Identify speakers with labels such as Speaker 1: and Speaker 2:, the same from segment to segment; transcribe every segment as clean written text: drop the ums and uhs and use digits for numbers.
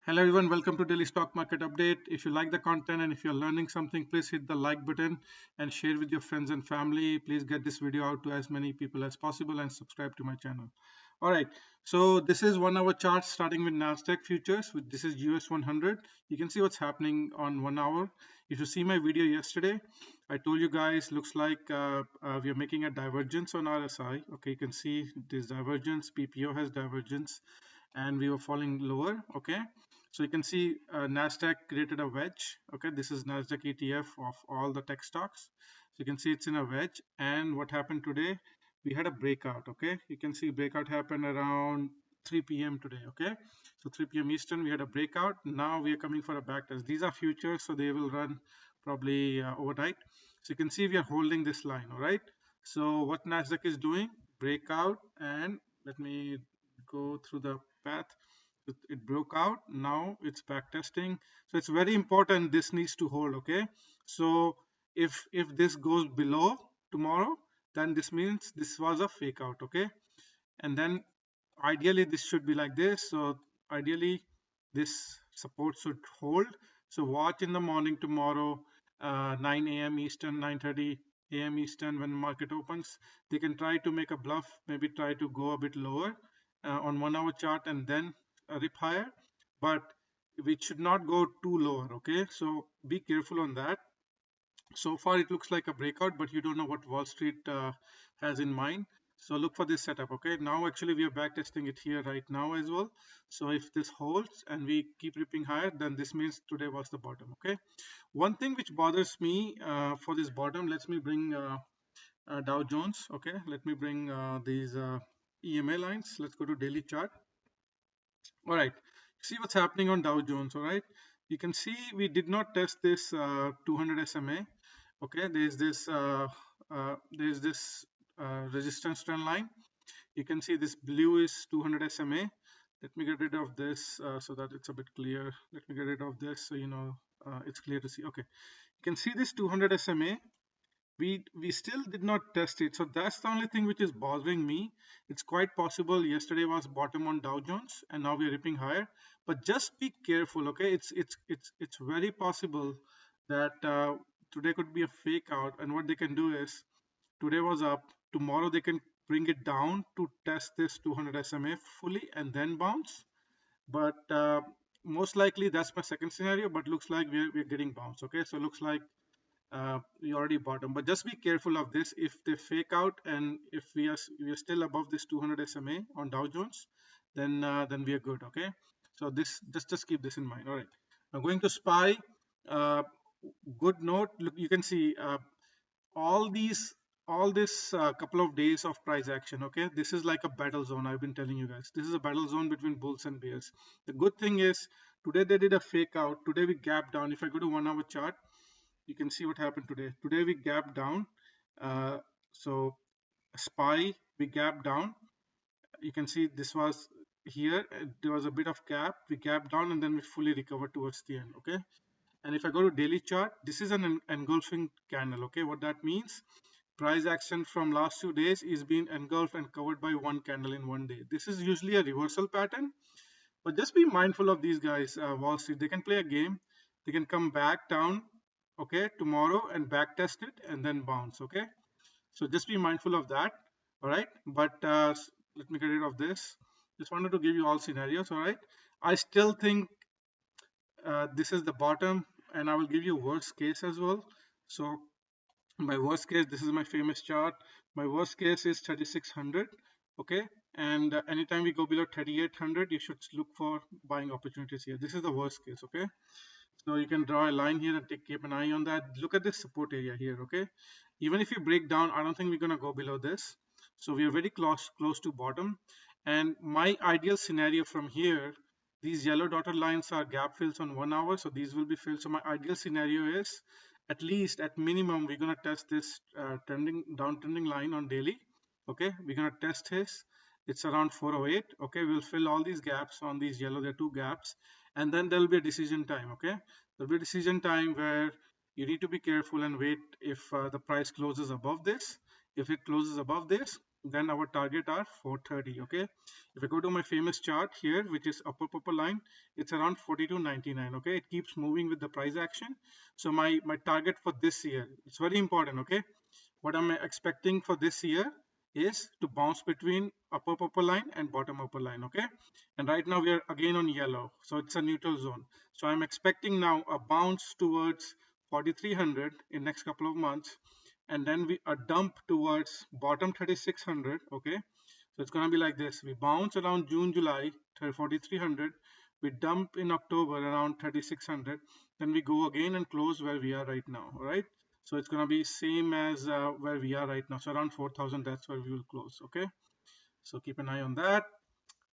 Speaker 1: Hello everyone, welcome to Daily Stock Market Update. If you like the content and if you're learning something, please hit the like button and share with your friends and family. Please get this video out to as many people as possible and subscribe to my channel. All right, so this is 1 hour chart starting with Nasdaq futures. This is US 100. You can see what's happening on 1 hour. If you see my video yesterday, I told you guys looks like we are making a divergence on RSI. Okay, you can see this divergence. PPO has divergence and we were falling lower. Okay, so you can see Nasdaq created a wedge. Okay, this is Nasdaq ETF of all the tech stocks. So you can see it's in a wedge. And what happened today? We had a breakout. Okay, you can see breakout happened around 3 p.m. today. Okay, so 3 p.m. Eastern, we had a breakout. Now we are coming for a back test. These are futures, so they will run probably overnight. So you can see we are holding this line. All right. So what Nasdaq is doing? Breakout, and let me go through the path. It broke out. Now it's back testing, so it's very important this needs to hold. Okay, so if this goes below tomorrow, then this means this was a fake out. Okay, and then ideally this should be like this. So ideally this support should hold. So watch in the morning tomorrow, 9 a.m. Eastern, 9:30 a.m. Eastern, when market opens. They can try to make a bluff, maybe try to go a bit lower on 1 hour chart and then rip higher, but we should not go too lower. Okay, so be careful on that. So far it looks like a breakout, but you don't know what Wall Street has in mind. So look for this setup. Okay, now actually we are back testing it here right now as well. So if this holds and we keep ripping higher, then this means today was the bottom. Okay, one thing which bothers me for this bottom, let me bring Dow Jones. Okay, let me bring these EMA lines. Let's go to daily chart. All right, see what's happening on Dow Jones. All right, you can see we did not test this 200 SMA. Okay, there's this resistance trend line. You can see this blue is 200 SMA. Let me get rid of this so that it's a bit clear. Let me get rid of this so you know it's clear to see. Okay, you can see this 200 SMA. We still did not test it, so that's the only thing which is bothering me. It's quite possible yesterday was bottom on Dow Jones and now we are ripping higher, but just be careful. Okay, it's very possible that today could be a fake out, and what they can do is today was up, tomorrow they can bring it down to test this 200 SMA fully and then bounce. But most likely that's my second scenario, but looks like we're getting bounce. Okay, so looks like we already bottom, but just be careful of this. If they fake out and if we are still above this 200 SMA on Dow Jones, then we are good. Okay, so this just keep this in mind. All right, now going to SPY. uh, Good note, look, you can see all these all this couple of days of price action. Okay, this is like a battle zone. I've been telling you guys, this is a battle zone between bulls and bears. The good thing is today they did a fake out. Today we gapped down. If I go to 1 hour chart, you can see what happened today. Today we gapped down. So SPY, we gapped down. You can see this was here. There was a bit of gap. We gapped down and then we fully recovered towards the end. Okay. And if I go to daily chart, this is an engulfing candle. Okay. What that means, price action from last 2 days is being engulfed and covered by one candle in one day. This is usually a reversal pattern, but just be mindful of these guys. Wall Street, they can play a game. They can come back down, okay, tomorrow and back test it and then bounce. Okay, so just be mindful of that. All right, but let me get rid of this. Just wanted to give you all scenarios. All right, I still think this is the bottom, and I will give you worst case as well. So my worst case, this is my famous chart. My worst case is 3600. Okay, and anytime we go below 3800, you should look for buying opportunities here. This is the worst case. Okay, so you can draw a line here and keep an eye on that. Look at this support area here. Okay, even if you break down, I don't think we're going to go below this. So we are very close to bottom, and my ideal scenario from here, these yellow dotted lines are gap fills on 1 hour, so these will be filled. So my ideal scenario is at least at minimum we're going to test this downtrending line on daily. Okay, we're going to test this. It's around 408. Okay, we'll fill all these gaps on these yellow. There are two gaps, and then there will be a decision time. Okay, there will be a decision time where you need to be careful and wait if the price closes above this. If it closes above this, then our target are 430. Okay, if I go to my famous chart here, which is upper purple line, it's around 42.99. Okay, it keeps moving with the price action. So my target for this year, it's very important. Okay, what I'm expecting for this year is to bounce between upper purple line and bottom upper line. Okay, and right now we are again on yellow, so it's a neutral zone. So I'm expecting now a bounce towards 4300 in next couple of months, and then we a dump towards bottom 3600. Okay, so it's going to be like this: we bounce around June, July 4300, we dump in October around 3600, then we go again and close where we are right now. All right, so it's going to be same as where we are right now, so around 4000, that's where we will close. Okay, so keep an eye on that.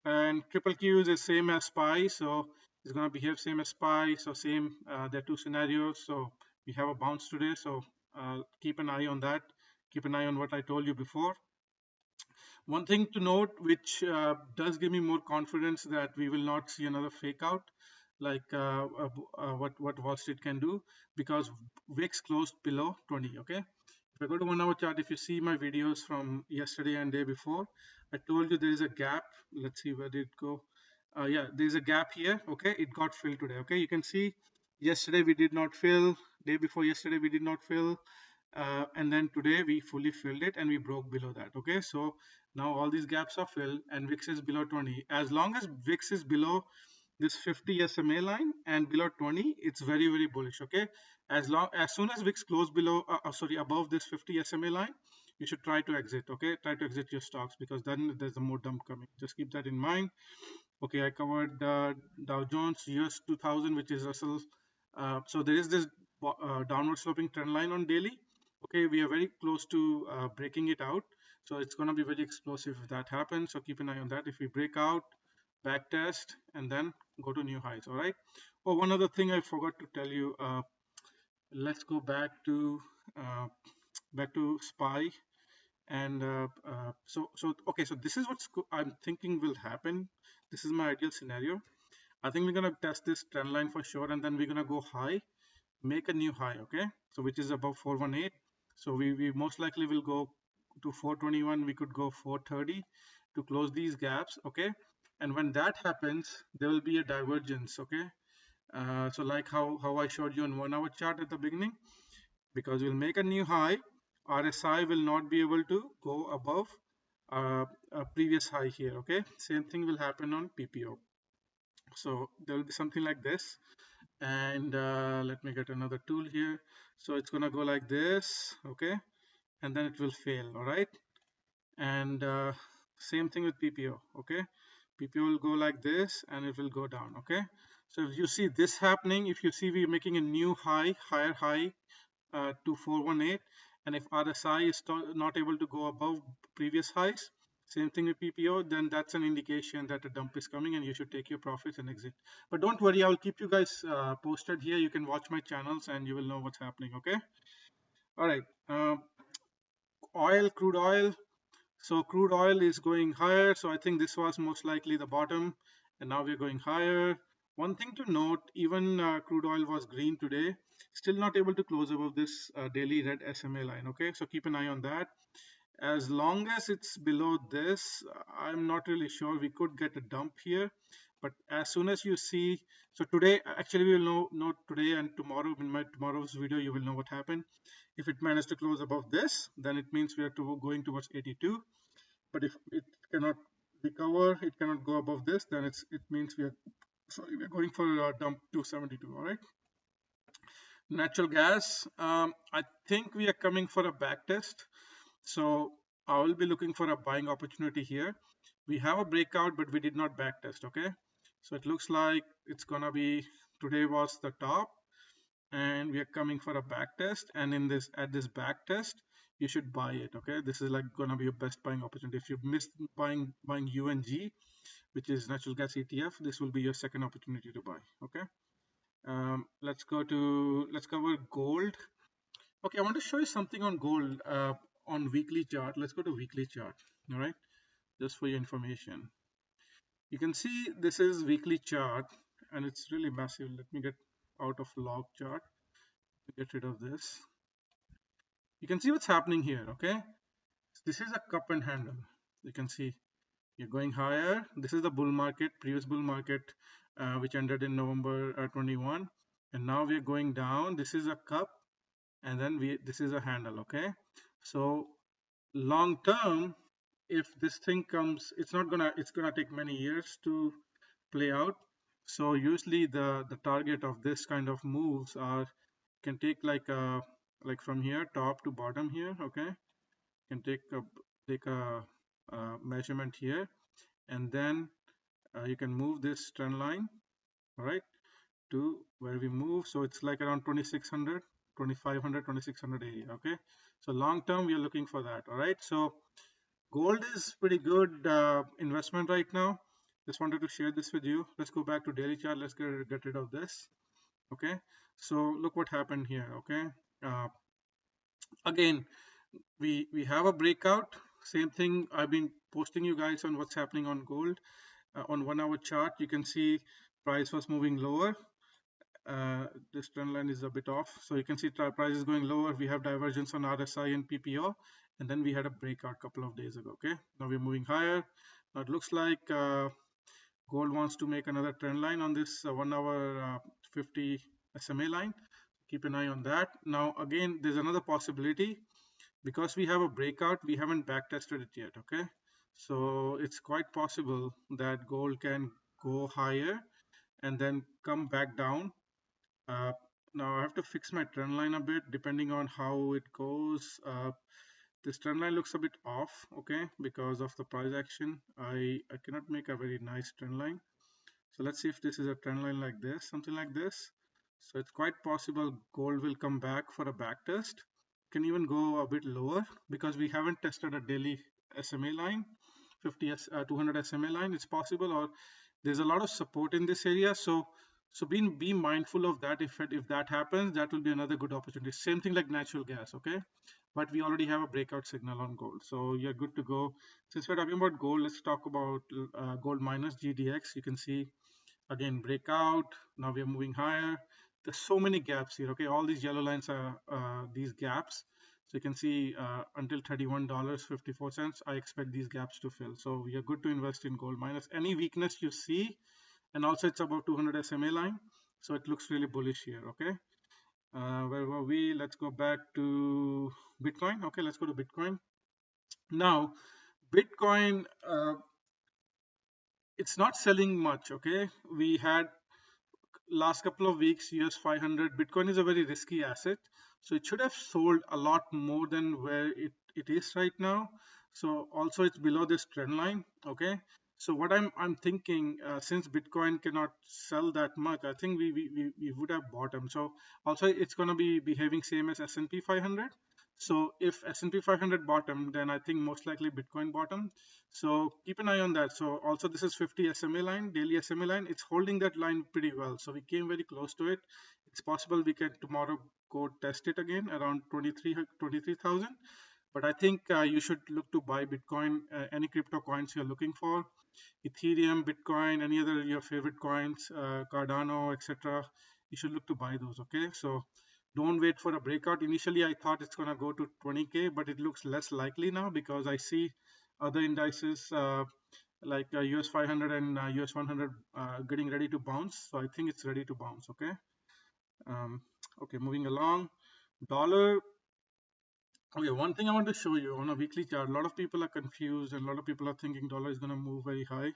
Speaker 1: And triple Q is the same as SPY, so it's going to behave same as SPY. So same, there are two scenarios. So we have a bounce today, so keep an eye on that. Keep an eye on what I told you before. One thing to note, which does give me more confidence that we will not see another fake out like what Wall Street can do, because VIX closed below 20. Okay, if I go to 1 hour chart, if you see my videos from yesterday and day before, I told you there is a gap. Let's see, where did it go? Yeah, there's a gap here. Okay, it got filled today. Okay, you can see yesterday we did not fill, day before yesterday we did not fill, and then today we fully filled it and we broke below that. Okay, so now all these gaps are filled and VIX is below 20. As long as VIX is below this 50 SMA line and below 20, it's very bullish. Okay, as soon as VIX close below above this 50 SMA line, you should try to exit. Okay, try to exit your stocks, because then there's a more dump coming. Just keep that in mind. Okay, I covered Dow Jones, US 2000, which is Russell. So there is this downward sloping trend line on daily. Okay, we are very close to breaking it out, so it's going to be very explosive if that happens. So keep an eye on that. If we break out, back test, and then go to new highs. All right. Oh, one other thing I forgot to tell you. Let's go uh, back to SPY. And okay, so this is what I'm thinking will happen. This is my ideal scenario. I think we're gonna test this trend line for sure, and then we're gonna go high, make a new high. Okay, so which is above 418. So we most likely will go to 421. We could go 430 to close these gaps. Okay, and when that happens, there will be a divergence. Okay, so like how I showed you on 1 hour chart at the beginning, because we'll make a new high, RSI will not be able to go above a previous high here. Okay, same thing will happen on PPO. So there will be something like this, and let me get another tool here. So it's gonna go like this. Okay, and then it will fail. All right, and same thing with PPO. Okay, PPO will go like this and it will go down. Okay, so if you see this happening, if you see we're making a new high, higher high to 418, and if RSI is not able to go above previous highs, same thing with PPO, then that's an indication that a dump is coming and you should take your profits and exit. But don't worry, I will keep you guys posted here. You can watch my channels and you will know what's happening. Okay, all right. Crude oil. So crude oil is going higher, so I think this was most likely the bottom, and now we're going higher. One thing to note, even crude oil was green today, still not able to close above this daily red SMA line. Okay, so keep an eye on that. As long as it's below this, I'm not really sure. We could get a dump here, but as soon as you see, so today, actually we will know today and tomorrow, in my tomorrow's video, you will know what happened. If it managed to close above this, then it means we are going towards 82. But if it cannot recover, it cannot go above this, then it means we're going for a dump to 72. All right. Natural gas. I think we are coming for a back test. So I will be looking for a buying opportunity here. We have a breakout, but we did not back test. Okay. So it looks like it's gonna be, today was the top, and we are coming for a back test, and at this back test you should buy it. Okay, this is like gonna be your best buying opportunity. If you missed buying UNG, which is natural gas ETF, this will be your second opportunity to buy. Okay, let's cover gold. Okay, I want to show you something on gold on weekly chart. Let's go to weekly chart. All right, just for your information, you can see this is weekly chart and it's really massive. Let me get out of log chart to get rid of this. You can see what's happening here. Okay, This is a cup and handle. You can see you're going higher. This is the bull market, previous bull market, which ended in November 21. And now we're going down. This is a cup, and then this is a handle. Okay. So long term, if this thing comes, it's gonna take many years to play out. So usually the target of this kind of moves are can take like from here top to bottom here. Okay, can take a measurement here, and then you can move this trend line, all right, to where we move. So it's like around 2600, 2500, 2600 area. Okay, so long term we are looking for that. All right, so gold is pretty good investment right now. Just wanted to share this with you. Let's go back to daily chart. Let's get rid of this. Okay, so look what happened here. Okay, uh, again we have a breakout. Same thing I've been posting you guys on what's happening on gold. On 1 hour chart you can see price was moving lower. This trend line is a bit off, so you can see price is going lower. We have divergence on RSI and PPO, and then we had a breakout couple of days ago. Okay, now we're moving higher. Now it looks like gold wants to make another trend line on this 1 hour 50 SMA line. Keep an eye on that. Now again, there's another possibility. Because we have a breakout, we haven't back tested it yet. Okay, so it's quite possible that gold can go higher and then come back down. uh, Now I have to fix my trend line a bit depending on how it goes. This trend line looks a bit off, okay, because of the price action. I cannot make a very nice trend line. So let's see if this is a trend line like this, something like this. So it's quite possible gold will come back for a back test. Can even go a bit lower because we haven't tested a daily SMA line, 200 SMA line. It's possible, or there's a lot of support in this area. So be mindful of that. If that happens, that will be another good opportunity. Same thing like natural gas, okay? But we already have a breakout signal on gold, so you're good to go. Since we're talking about gold, let's talk about gold minus GDX. You can see again breakout. Now we are moving higher. There's so many gaps here. Okay, all these yellow lines are these gaps. So you can see until $31.54, I expect these gaps to fill. So we are good to invest in gold minus. Any weakness you see, and also it's above 200 SMA line, so it looks really bullish here. Okay, where were we? Let's go back to Bitcoin. Okay, let's go to Bitcoin. Now, Bitcoin, it's not selling much. Okay, we had last couple of weeks US 500. Bitcoin is a very risky asset, so it should have sold a lot more than where it is right now. So also it's below this trend line. Okay, so what I'm thinking, since Bitcoin cannot sell that much, I think we would have bottomed. So also it's going to be behaving same as S&P 500. So if S&P 500 bottom, then I think most likely Bitcoin bottom. So keep an eye on that. So also this is 50 SMA line, daily SMA line. It's holding that line pretty well. So we came very close to it. It's possible we can tomorrow go test it again around 23,000. But I think you should look to buy Bitcoin, any crypto coins you're looking for, Ethereum, Bitcoin, any other your favorite coins, Cardano, etc. You should look to buy those. Okay, so don't wait for a breakout. Initially, I thought it's gonna go to 20K, but it looks less likely now because I see other indices like US 500 and US 100 getting ready to bounce. So I think it's ready to bounce. Okay. Okay, moving along. Dollar. Okay, one thing I want to show you on a weekly chart. A lot of people are confused, and a lot of people are thinking dollar is going to move very high.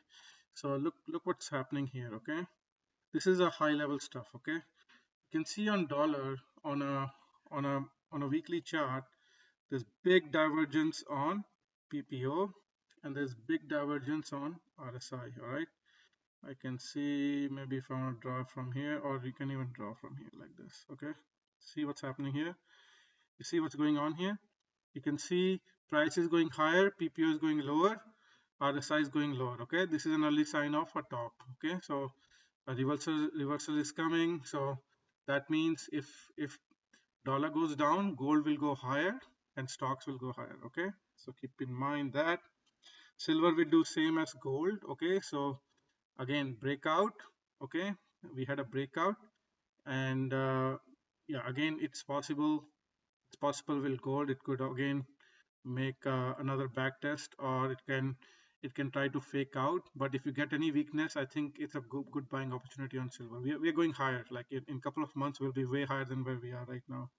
Speaker 1: So look what's happening here. Okay, this is a high level stuff. Okay, you can see on dollar on a weekly chart. There's big divergence on PPO, and there's big divergence on RSI. All right, I can see maybe if I want to draw from here, or you can even draw from here like this. Okay, see what's happening here. You see what's going on here. You can see price is going higher, PPO is going lower, RSI is going lower. Okay, this is an early sign of a top. Okay, so a reversal is coming. So that means if dollar goes down, gold will go higher and stocks will go higher. Okay, so keep in mind that. Silver will do same as gold. Okay, so again breakout. Okay, we had a breakout, and yeah, again it's possible will gold, it could again make another back test, or it can try to fake out. But if you get any weakness, I think it's a good buying opportunity on silver. We're going higher. Like in a couple of months, we'll be way higher than where we are right now.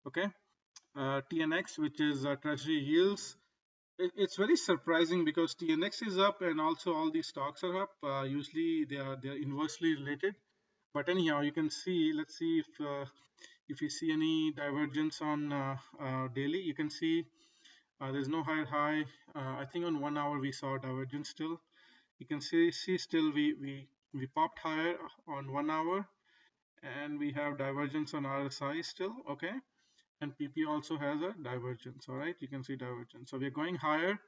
Speaker 1: Okay. TNX, which is treasury yields. It's very surprising because TNX is up and also all these stocks are up. Usually they are inversely related. But anyhow, you can see. Let's see if you see any divergence on daily. You can see there's no higher high. I think on 1 hour we saw divergence still. You can see still we popped higher on 1 hour, and we have divergence on RSI still. Okay, and PPO also has a divergence. All right, you can see divergence. So we're going higher,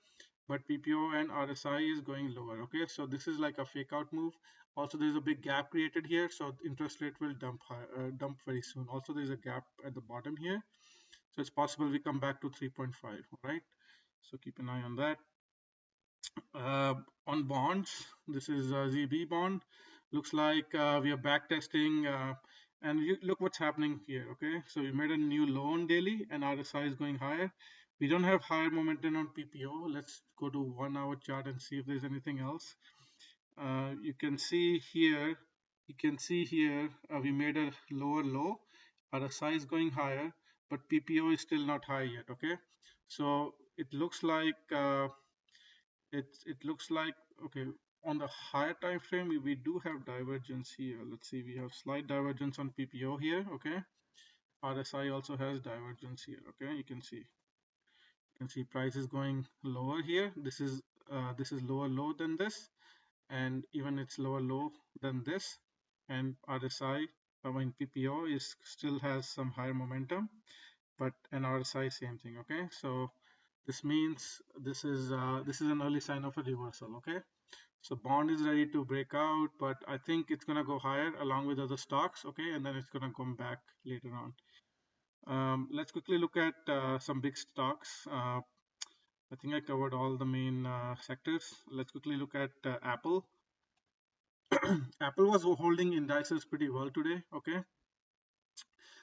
Speaker 1: but PPO and RSI is going lower. Okay, so this is like a fake out move. Also, there's a big gap created here, so interest rate will dump very soon. Also, there's a gap at the bottom here, so it's possible we come back to 3.5. All right, so keep an eye on that. On bonds, this is a ZB bond. Looks like we are back testing, and look what's happening here. Okay, so we made a new low on daily, and RSI is going higher. We don't have higher momentum on PPO. Let's go to 1 hour chart and see if there's anything else. You can see here. You can see here we made a lower low. RSI is going higher, but PPO is still not high yet. Okay, so it looks like. It looks like, okay, on the higher time frame we do have divergence here. Let's see, we have slight divergence on PPO here. Okay, RSI also has divergence here. Okay, you can see price is going lower here. This is lower low than this, and even it's lower low than this. And RSI, I mean PPO is still has some higher momentum, but an RSI same thing. Okay, so this means this is an early sign of a reversal. Okay, so bond is ready to break out, but I think it's gonna go higher along with other stocks. Okay, and then it's gonna come back later on. Let's quickly look at some big stocks. I think I covered all the main sectors. Let's quickly look at Apple. Apple was holding indices pretty well today. Okay,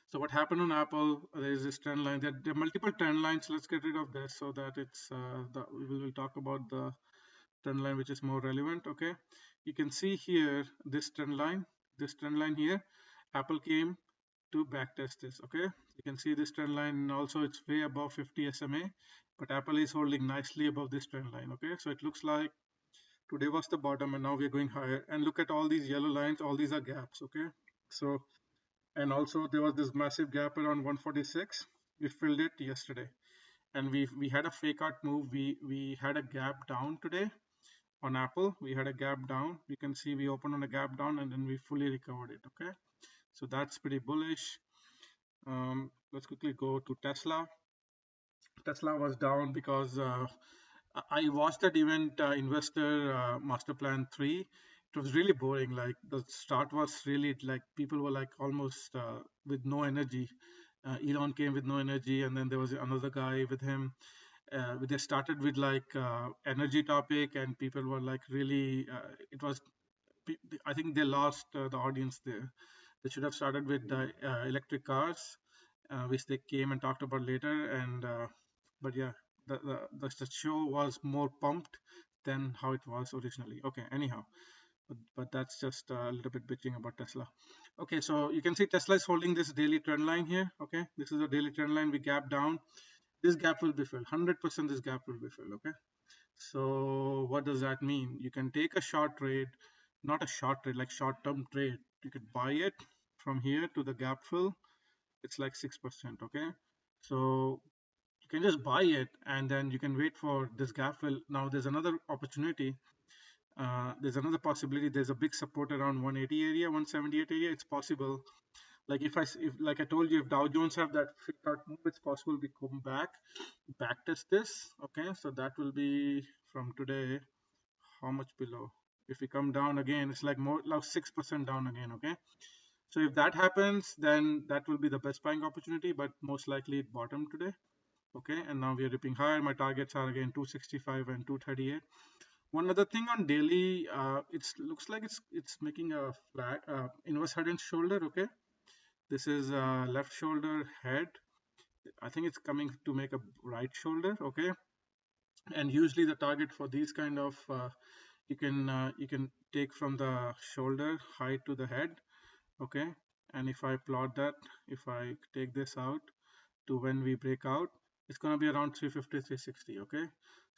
Speaker 1: so what happened on Apple? There is this trend line. There are multiple trend lines. Let's get rid of this so that we will talk about the trend line which is more relevant. Okay, you can see here this trend line here. Apple came to backtest this. Okay, you can see this trend line, and also it's way above 50 SMA, but Apple is holding nicely above this trend line. Okay, so it looks like today was the bottom and now we're going higher. And look at all these yellow lines, all these are gaps. Okay, so, and also there was this massive gap around 146. We filled it yesterday, and we had a fake out move. We had a gap down today on Apple. We had a gap down. You can see we opened on a gap down and then we fully recovered it. Okay, so that's pretty bullish. Let's quickly go to Tesla. Tesla was down because I watched that event, Investor Master Plan 3. It was really boring. Like the start was really like people were like almost with no energy. Elon came with no energy, and then there was another guy with him. They started with like energy topic, and people were like really. It was. I think they lost the audience there. They should have started with the electric cars, which they came and talked about later. And but yeah, the show was more pumped than how it was originally. Okay, anyhow, but that's just a little bit bitching about Tesla. Okay, so you can see Tesla is holding this daily trend line here. Okay, this is a daily trend line. We gap down. This gap will be filled. 100% this gap will be filled. Okay, so what does that mean? You can take a short trade, not a short trade, like short-term trade. You could buy it from here to the gap fill. It's like 6%. Okay, so you can just buy it and then you can wait for this gap fill. Now there's another opportunity. There's another possibility. There's a big support around 180 area, 178 area. It's possible. Like if like I told you, if Dow Jones have that fake out move, it's possible we come back test this. Okay, so that will be from today. How much below? If we come down again, it's like more like 6% down again. Okay, so if that happens, then that will be the best buying opportunity, but most likely it bottomed today. Okay, and now we are ripping higher. My targets are again 265 and 238. One other thing on daily, it looks like it's making a flat inverse head and shoulder. Okay, this is left shoulder head. I think it's coming to make a right shoulder, okay? And usually the target for these kind of you can take from the shoulder high to the head, okay? And if I plot that, if I take this out to when we break out, it's going to be around 350, 360, okay?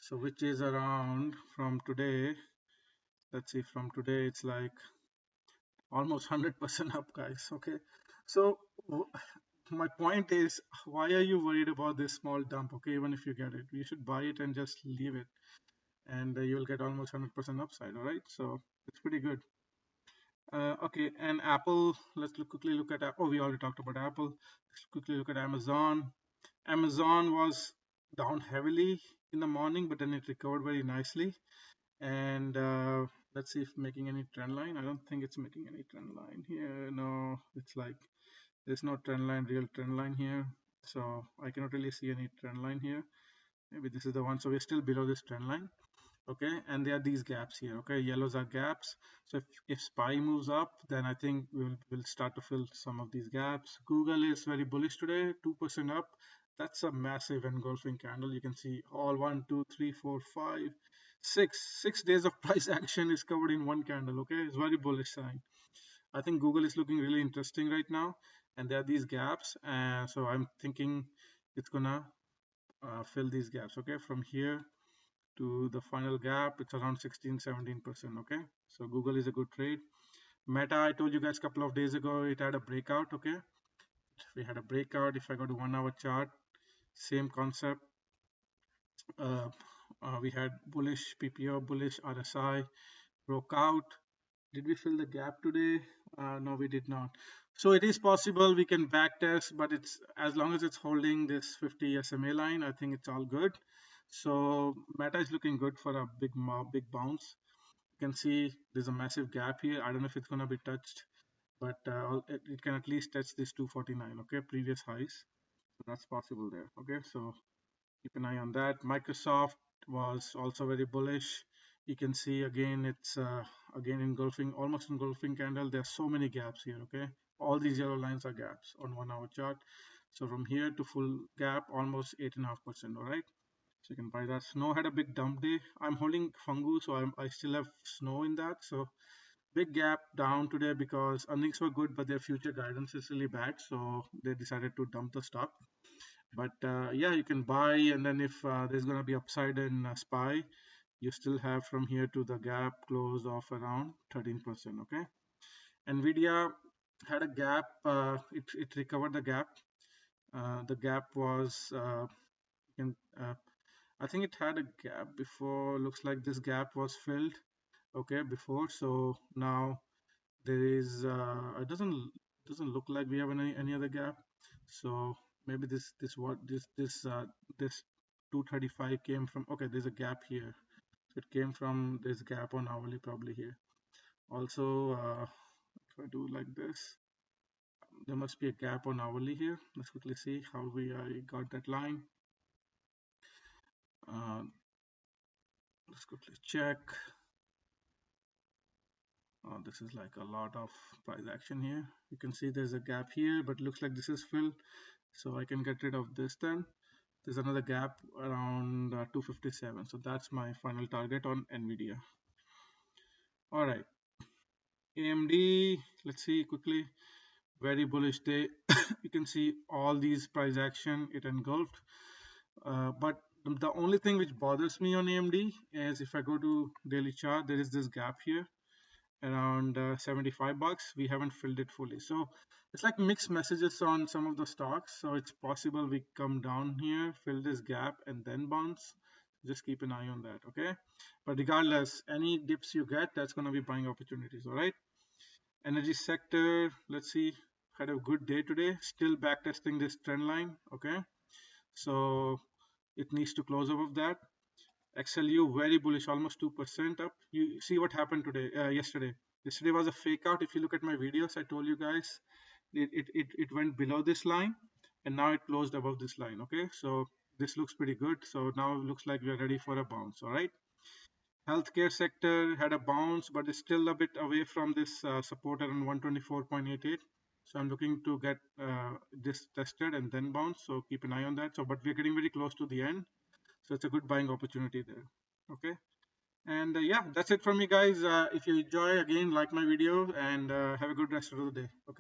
Speaker 1: So which is around from today, let's see, from today it's like almost 100% up, guys, okay? So my point is, why are you worried about this small dump, okay? Even if you get it, you should buy it and just leave it, and you'll get almost 100% upside, all right? So it's pretty good. Okay, and Apple, let's quickly look at, oh, we already talked about Apple. Let's quickly look at Amazon. Amazon was down heavily in the morning, but then it recovered very nicely. And let's see if making any trend line. I don't think it's making any trend line here. No, it's like there's no trend line, real trend line here. So I cannot really see any trend line here. Maybe this is the one. So we're still below this trend line. Okay, and there are these gaps here. Okay, yellows are gaps. So if SPY moves up, then I think we'll start to fill some of these gaps. Google is very bullish today, 2% up. That's a massive engulfing candle. You can see all 1, 2, 3, 4, 5, 6 days of price action is covered in one candle. Okay, it's very bullish sign. I think Google is looking really interesting right now, and there are these gaps, and so I'm thinking it's gonna fill these gaps. Okay, from here to the final gap, it's around 16-17%. Okay, so Google is a good trade. Meta, I told you guys a couple of days ago, it had a breakout. Okay, we had a breakout. If I go to 1 hour chart, same concept. We had bullish PPO, bullish RSI, broke out. Did we fill the gap today? No, we did not. So it is possible we can back test, but it's as long as it's holding this 50 SMA line, I think it's all good. So Meta is looking good for a big bounce. You can see there's a massive gap here. I don't know if it's going to be touched, but it can at least touch this 249, okay, previous highs. So that's possible there. Okay, so keep an eye on that. Microsoft was also very bullish. You can see again, it's again engulfing, almost engulfing candle. There are so many gaps here. Okay, all these yellow lines are gaps on 1 hour chart. So from here to full gap, almost 8.5%. All right. So you can buy that. Snow had a big dump day. I'm holding Fungu, so I still have Snow in that. So big gap down today because earnings were good, but their future guidance is really bad. So they decided to dump the stock. But yeah, you can buy, and then if there's going to be upside in SPY, you still have from here to the gap close of around 13%. Okay, Nvidia had a gap. It recovered the gap. The gap was can, I think it had a gap before. Looks like this gap was filled. Okay, before. So now there is. It doesn't look like we have any other gap. So maybe this 235 came from. Okay, there's a gap here. So it came from this gap on hourly probably here. Also, if I do like this, there must be a gap on hourly here. Let's quickly see how I got that line. Uh, let's quickly check. This is like a lot of price action here. You can see there's a gap here, but looks like this is filled. So I can get rid of this then. There's another gap around 257. So that's my final target on Nvidia. All right. AMD, let's see quickly. Very bullish day. You can see all these price action, it engulfed. But the only thing which bothers me on AMD is if I go to daily chart, there is this gap here around 75 bucks. We haven't filled it fully, so it's like mixed messages on some of the stocks. So it's possible we come down here, fill this gap, and then bounce. Just keep an eye on that. Okay, but regardless, any dips you get, that's going to be buying opportunities. All right. Energy sector, let's see, had a good day today, still back testing this trend line. Okay, so it needs to close above that. XLU very bullish, almost 2% up. You see what happened today, yesterday. Yesterday was a fake out. If you look at my videos, I told you guys it went below this line and now it closed above this line. Okay, so this looks pretty good. So now it looks like we are ready for a bounce. All right. Healthcare sector had a bounce, but it's still a bit away from this support around 124.88. So I'm looking to get this tested and then bounce. So keep an eye on that. So, but we're getting very close to the end. So it's a good buying opportunity there. Okay. And yeah, that's it from me, guys. If you enjoy, again, like my video and have a good rest of the day. Okay.